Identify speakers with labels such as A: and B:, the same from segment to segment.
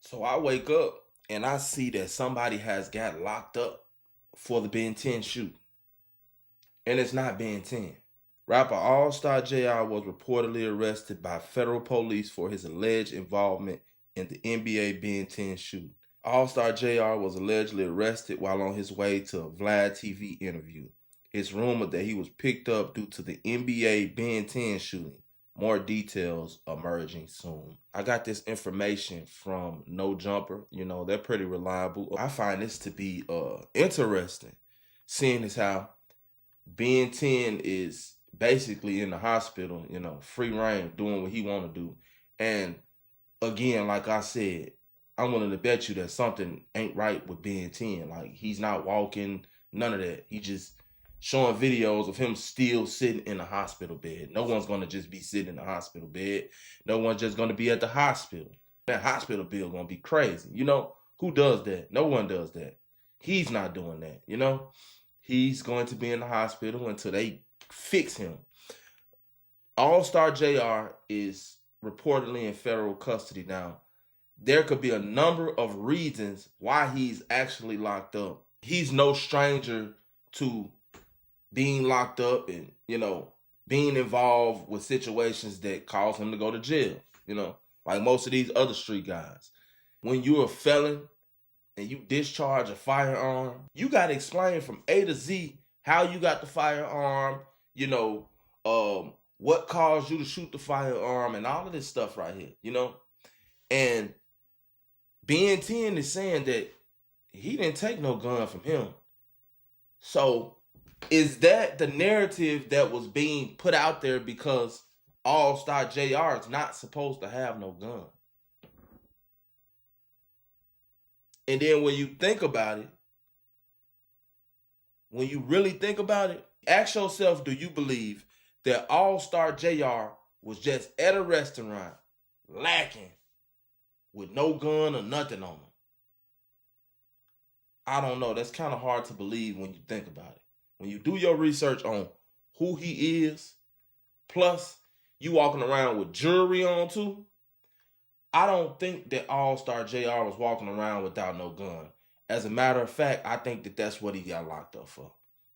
A: So I wake up and I see that somebody has got locked up for the Ben10 shoot. And it's not Ben10. Rapper Allstar Jr. was reportedly arrested by federal police for his alleged involvement in the NBA Ben10 shoot. Allstar Jr. was allegedly arrested while on his way to a Vlad TV interview. It's rumored that he was picked up due to the NBA Ben10 shooting. More details emerging soon. I got this information from No Jumper. You know, they're pretty reliable. I find this to be interesting, seeing as how Ben10 is basically in the hospital, you know, free reign, doing what he want to do. And again, like I said, I'm willing to bet you that something ain't right with Ben10. Like, he's not walking, none of that. He just showing videos of him still sitting in a hospital bed. No one's going to just be sitting in a hospital bed. No one's just going to be at the hospital. That hospital bill going to be crazy. You know, who does that? No one does that. He's not doing that, you know? He's going to be in the hospital until they fix him. Allstar Jr. is reportedly in federal custody now. There could be a number of reasons why he's actually locked up. He's no stranger to being locked up and, you know, being involved with situations that cause him to go to jail, you know, like most of these other street guys. When you're a felon and you discharge a firearm, you got to explain from A to Z how you got the firearm, you know, what caused you to shoot the firearm and all of this stuff right here, you know. And Ben10 is saying that he didn't take no gun from him. So is that the narrative that was being put out there because Allstar Jr. is not supposed to have no gun? And then when you think about it, when you really think about it, ask yourself, do you believe that Allstar Jr. was just at a restaurant lacking with no gun or nothing on him? I don't know. That's kind of hard to believe when you think about it. When you do your research on who he is, plus you walking around with jewelry on too, I don't think that Allstar Jr. was walking around without no gun. As a matter of fact, I think that that's what he got locked up for.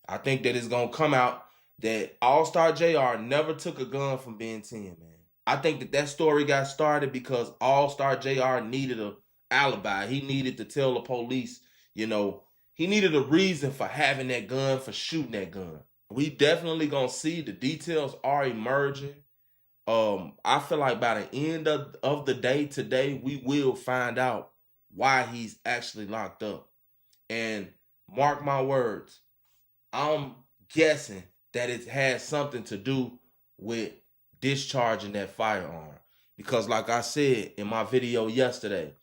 A: I think that it's going to come out that Allstar Jr. never took a gun from Ben10, man. I think that that story got started because Allstar Jr. needed an alibi. He needed to tell the police, you know, he needed a reason for having that gun, for shooting that gun. We definitely going to see the details are emerging. I feel like by the end of the day today, we will find out why he's actually locked up. And mark my words, I'm guessing that it has something to do with discharging that firearm. Because like I said in my video yesterday,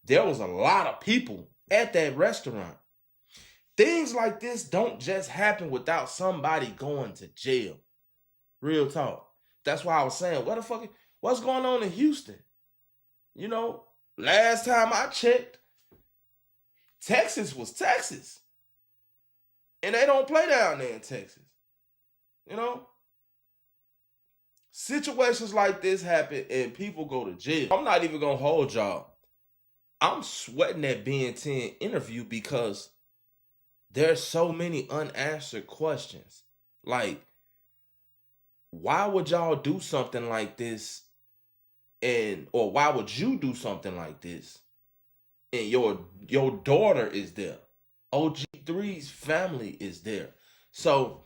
A: there was a lot of people at that restaurant. Things like this don't just happen without somebody going to jail. Real talk. That's why I was saying, what's going on in Houston? You know, last time I checked, Texas was Texas. And they don't play down there in Texas. You know? Situations like this happen and people go to jail. I'm not even going to hold y'all. I'm sweating that Ben10 interview because there's so many unanswered questions. Like, why would y'all do something like this? Or why would you do something like this? And your daughter is there. OG3's family is there. So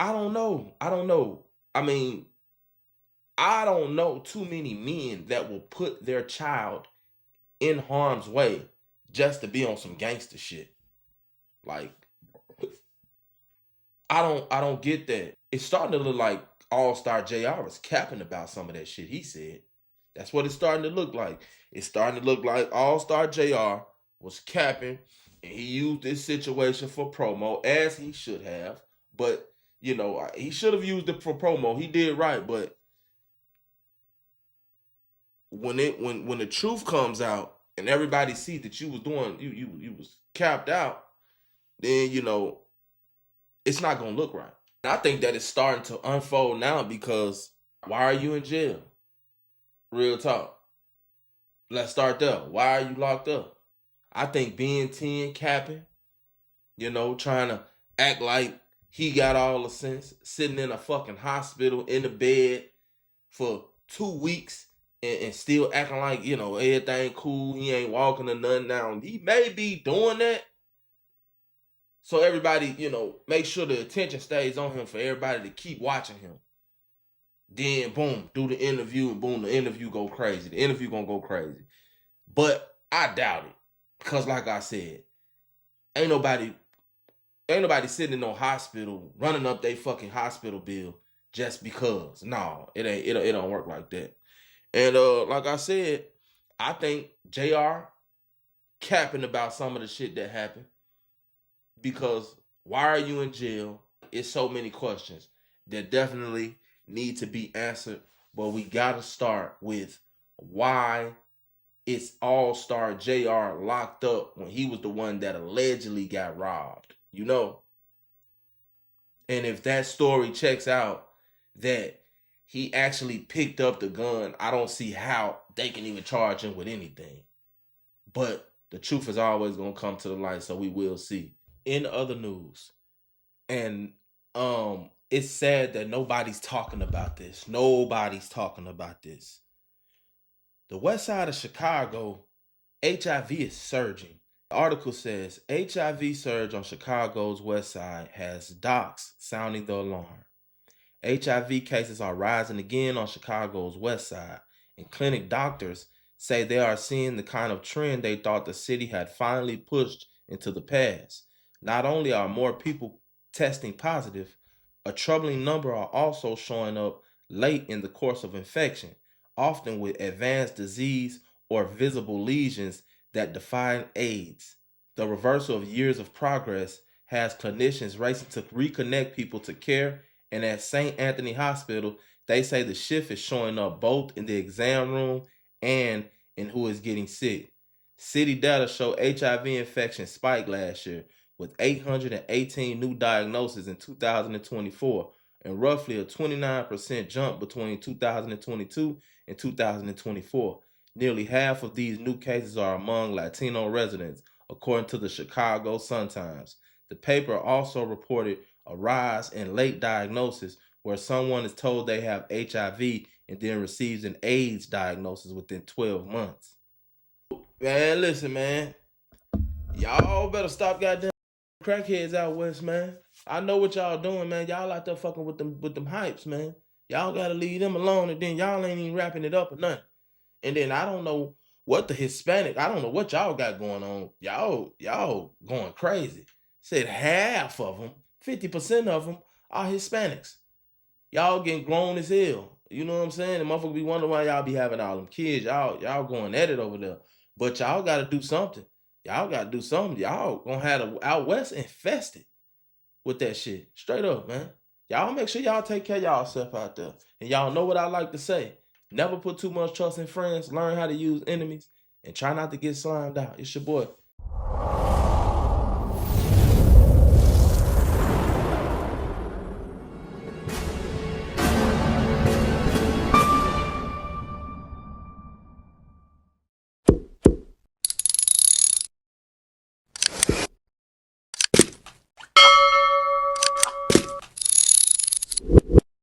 A: I don't know. I mean, I don't know too many men that will put their child in harm's way just to be on some gangster shit. Like, I don't get that. It's starting to look like Allstar Jr. was capping about some of that shit he said. That's what it's starting to look like. It's starting to look like Allstar Jr. was capping, and he used this situation for promo, as he should have. But, you know, he should have used it for promo. He did right, but when the truth comes out and everybody see that you was doing, you was capped out, then, you know, it's not gonna look right. And I think that it's starting to unfold now because why are you in jail? Real talk. Let's start there. Why are you locked up? I think Ben10 capping, trying to act like he got all the sense, sitting in a fucking hospital in the bed for 2 weeks and still acting like, everything cool. He ain't walking or nothing now. He may be doing that. So everybody, make sure the attention stays on him for everybody to keep watching him. Then boom, do the interview, and boom, the interview go crazy. The interview gonna go crazy. But I doubt it. Because like I said, ain't nobody sitting in no hospital running up their fucking hospital bill just because. No, it don't work like that. And like I said, I think JR capping about some of the shit that happened. Because why are you in jail? It's so many questions that definitely need to be answered. But we gotta start with why it's Allstar Jr. locked up when he was the one that allegedly got robbed. And if that story checks out, that he actually picked up the gun, I don't see how they can even charge him with anything. But the truth is always going to come to the light, so we will see. In other news, and it's sad that nobody's talking about this. Nobody's talking about this. The west side of Chicago, HIV is surging. The article says HIV surge on Chicago's west side has docs sounding the alarm. HIV cases are rising again on Chicago's west side, and clinic doctors say they are seeing the kind of trend they thought the city had finally pushed into the past. Not only are more people testing positive, a troubling number are also showing up late in the course of infection, often with advanced disease or visible lesions that defy AIDS. The reversal of years of progress has clinicians racing to reconnect people to care, and at St. Anthony Hospital, they say the shift is showing up both in the exam room and in who is getting sick. City data show HIV infection spiked last year, with 818 new diagnoses in 2024, and roughly a 29% jump between 2022 and 2024. Nearly half of these new cases are among Latino residents, according to the Chicago Sun-Times. The paper also reported a rise in late diagnosis, where someone is told they have HIV and then receives an AIDS diagnosis within 12 months. Man, listen, man. Y'all better stop goddamn crackheads out west, man. I know what y'all doing, man. Y'all out there fucking with them hypes, man. Y'all gotta leave them alone, and then y'all ain't even wrapping it up or nothing. And then I don't know what the Hispanic, I don't know what y'all got going on. Y'all going crazy. Said half of them, 50% of them are Hispanics. Y'all getting grown as hell. You know what I'm saying? The motherfucker be wondering why y'all be having all them kids. Y'all going at it over there. But y'all gotta do something. Y'all gotta do something. Y'all gonna have the out west infested with that shit. Straight up, man. Y'all make sure y'all take care of y'allself out there. And y'all know what I like to say. Never put too much trust in friends. Learn how to use enemies. And try not to get slimed out. It's your boy,